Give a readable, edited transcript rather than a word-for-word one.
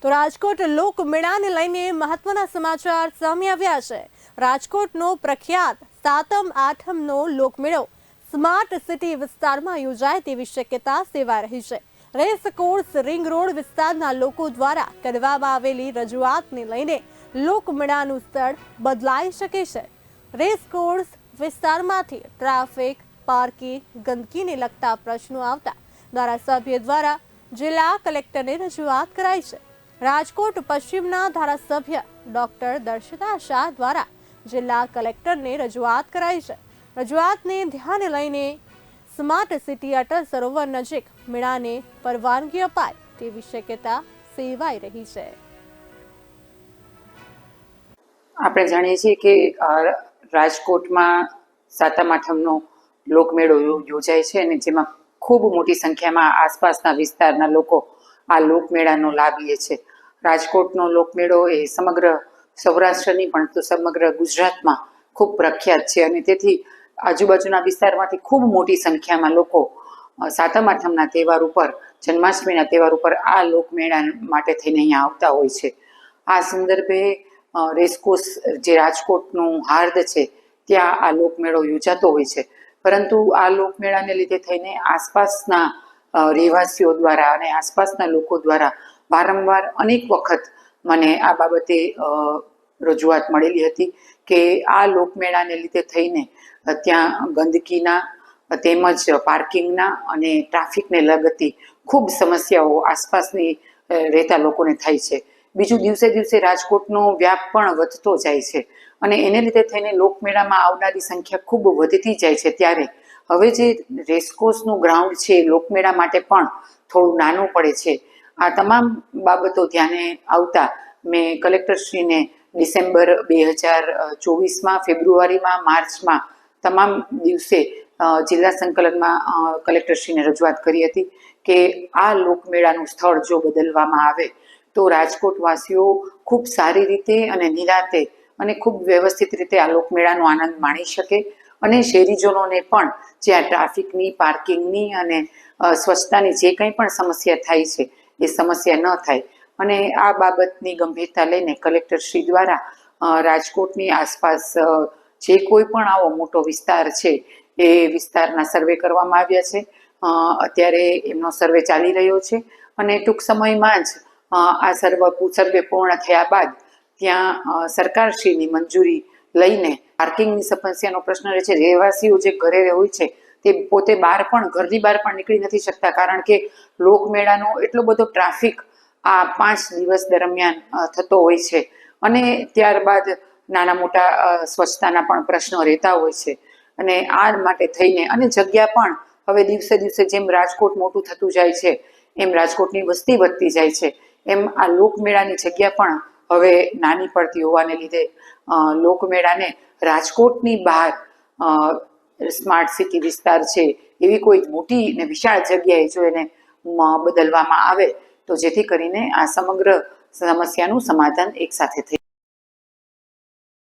તો રાજકોટ લોકમેળાને લઈને મહત્વના સમાચાર સામે આવ્યા છે। રાજકોટનો પ્રખ્યાત સાતમ આઠમનો લોકમેળો સ્માર્ટ સિટી વિસ્તારમાં યોજાય તેવી શક્યતા સેવાઈ રહી છે। રેસકોર્સ રિંગ રોડ વિસ્તારના લોકો દ્વારા કરવામાં આવેલી રજૂઆતને લઈને લોકમેળાનું સ્થળ બદલાઈ શકે છે। રેસકોર્સ વિસ્તારમાંથી ટ્રાફિક, પાર્કિંગ, ગંદકીને લગતા પ્રશ્નો આવતા ધારાસભ્ય દ્વારા જિલ્લા કલેક્ટરને રજૂઆત કરાઈ છે। રાજકોટ પશ્ચિમના ધારાસભ્ય ડોક્ટર દર્શિતા શાહ દ્વારા જિલ્લા કલેક્ટરને રજૂઆત કરાઈ છે। રજૂઆતને ધ્યાને લઈને સ્માર્ટ સિટી અટલ સરોવર નજીક મેળાને પરવાનગી અપાય તેવી શક્યતા સેવાઈ રહી છે। આપણે જાણીએ છીએ કે રાજકોટમાં સાતમ આઠમનો લોકમેળો યોજાય છે અને જેમાં ખૂબ મોટી સંખ્યામાં આસપાસના વિસ્તારના લોકો આ લોકમેળાનો લાભ લે છે। રાજકોટનો લોકમેળો એ સમગ્ર સૌરાષ્ટ્રની પણ તો સમગ્ર ગુજરાતમાં ખૂબ પ્રખ્યાત છે અને તેથી આજુબાજુના વિસ્તારમાંથી ખૂબ મોટી સંખ્યામાં લોકો સાતમ આઠમના તહેવાર ઉપર, જન્માષ્ટમીના તહેવાર ઉપર આ લોકમેળા માટે થઈને અહીંયા આવતા હોય છે। આ સંદર્ભે રેસકોર્સ જે રાજકોટનું હાર્દ છે ત્યાં આ લોકમેળો યોજાતો હોય છે, પરંતુ આ લોકમેળાને લીધે થઈને આસપાસના રહેવાસીઓ દ્વારા અને આસપાસના લોકો દ્વારા વારંવાર અનેક વખત મને આ બાબતે રજૂઆત મળેલી હતી કે આ લોકમેળાને લીધે થઈને ત્યાં ગંદકીના તેમજ પાર્કિંગના અને ટ્રાફિકને લગતી ખૂબ સમસ્યાઓ આસપાસની રહેતા લોકોને થાય છે। બીજું, દિવસે દિવસે રાજકોટનો વ્યાપ પણ વધતો જાય છે અને એને લીધે થઈને લોકમેળામાં આવનારી સંખ્યા ખૂબ વધતી જાય છે। ત્યારે હવે જે રેસકોર્સનું ગ્રાઉન્ડ છે લોકમેળા માટે પણ થોડું નાનું પડે છે। આ તમામ બાબતો ધ્યાને આવતા મેં કલેક્ટરશ્રીને ડિસેમ્બર 2024માં, ફેબ્રુઆરીમાં, માર્ચમાં તમામ દિવસે જિલ્લા સંકલનમાં કલેક્ટરશ્રીને રજૂઆત કરી હતી કે આ લોકમેળાનું સ્થળ જો બદલવામાં આવે તો રાજકોટવાસીઓ ખૂબ સારી રીતે અને નિરાતે અને ખૂબ વ્યવસ્થિત રીતે આ લોકમેળાનો આનંદ માણી શકે અને શહેરીજનોને પણ જ્યાં ટ્રાફિકની, પાર્કિંગની અને સ્વચ્છતાની જે કંઈ પણ સમસ્યા થાય છે એ સમસ્યા ન થાય અને આ બાબતની ગંભીરતા લઈને કલેક્ટરશ્રી દ્વારા રાજકોટની આસપાસ જે કોઈ પણ આવો મોટો વિસ્તાર છે એ વિસ્તારના સર્વે કરવામાં આવ્યા છે। અત્યારે એમનો સર્વે ચાલી રહ્યો છે અને ટૂંક સમયમાં જ આ સર્વે પૂર્ણ થયા બાદ ત્યાં સરકારશ્રીની મંજૂરી લઈને પાર્કિંગની સમસ્યાનો પ્રશ્ન રહે છે। રહેવાસીઓ જે ઘરે હોય છે તે પોતે ઘરની બહાર પણ નીકળી નથી શકતા, કારણ કે લોકમેળાનો એટલો બધો ટ્રાફિક આ 5 દિવસ દરમિયાન થતો હોય છે અને ત્યારબાદ નાના મોટા સ્વચ્છતાના પણ પ્રશ્નો રહેતા હોય છે અને આ માટે થઈને અને જગ્યા પણ હવે દિવસે દિવસે જેમ રાજકોટ મોટું થતું જાય છે એમ રાજકોટની વસ્તી વધતી જાય છે, એમ આ લોકમેળાની જગ્યા પણ હવે નાની પડતી હોવાને લીધે લોકમેળાને રાજકોટની બહાર સ્માર્ટ સિટી વિસ્તાર છે એવી કોઈ મોટી અને વિશાળ જગ્યાએ જો એને બદલવામાં આવે તો જેથી કરીને આ સમગ્ર સમસ્યાનું સમાધાન એક સાથે થઈ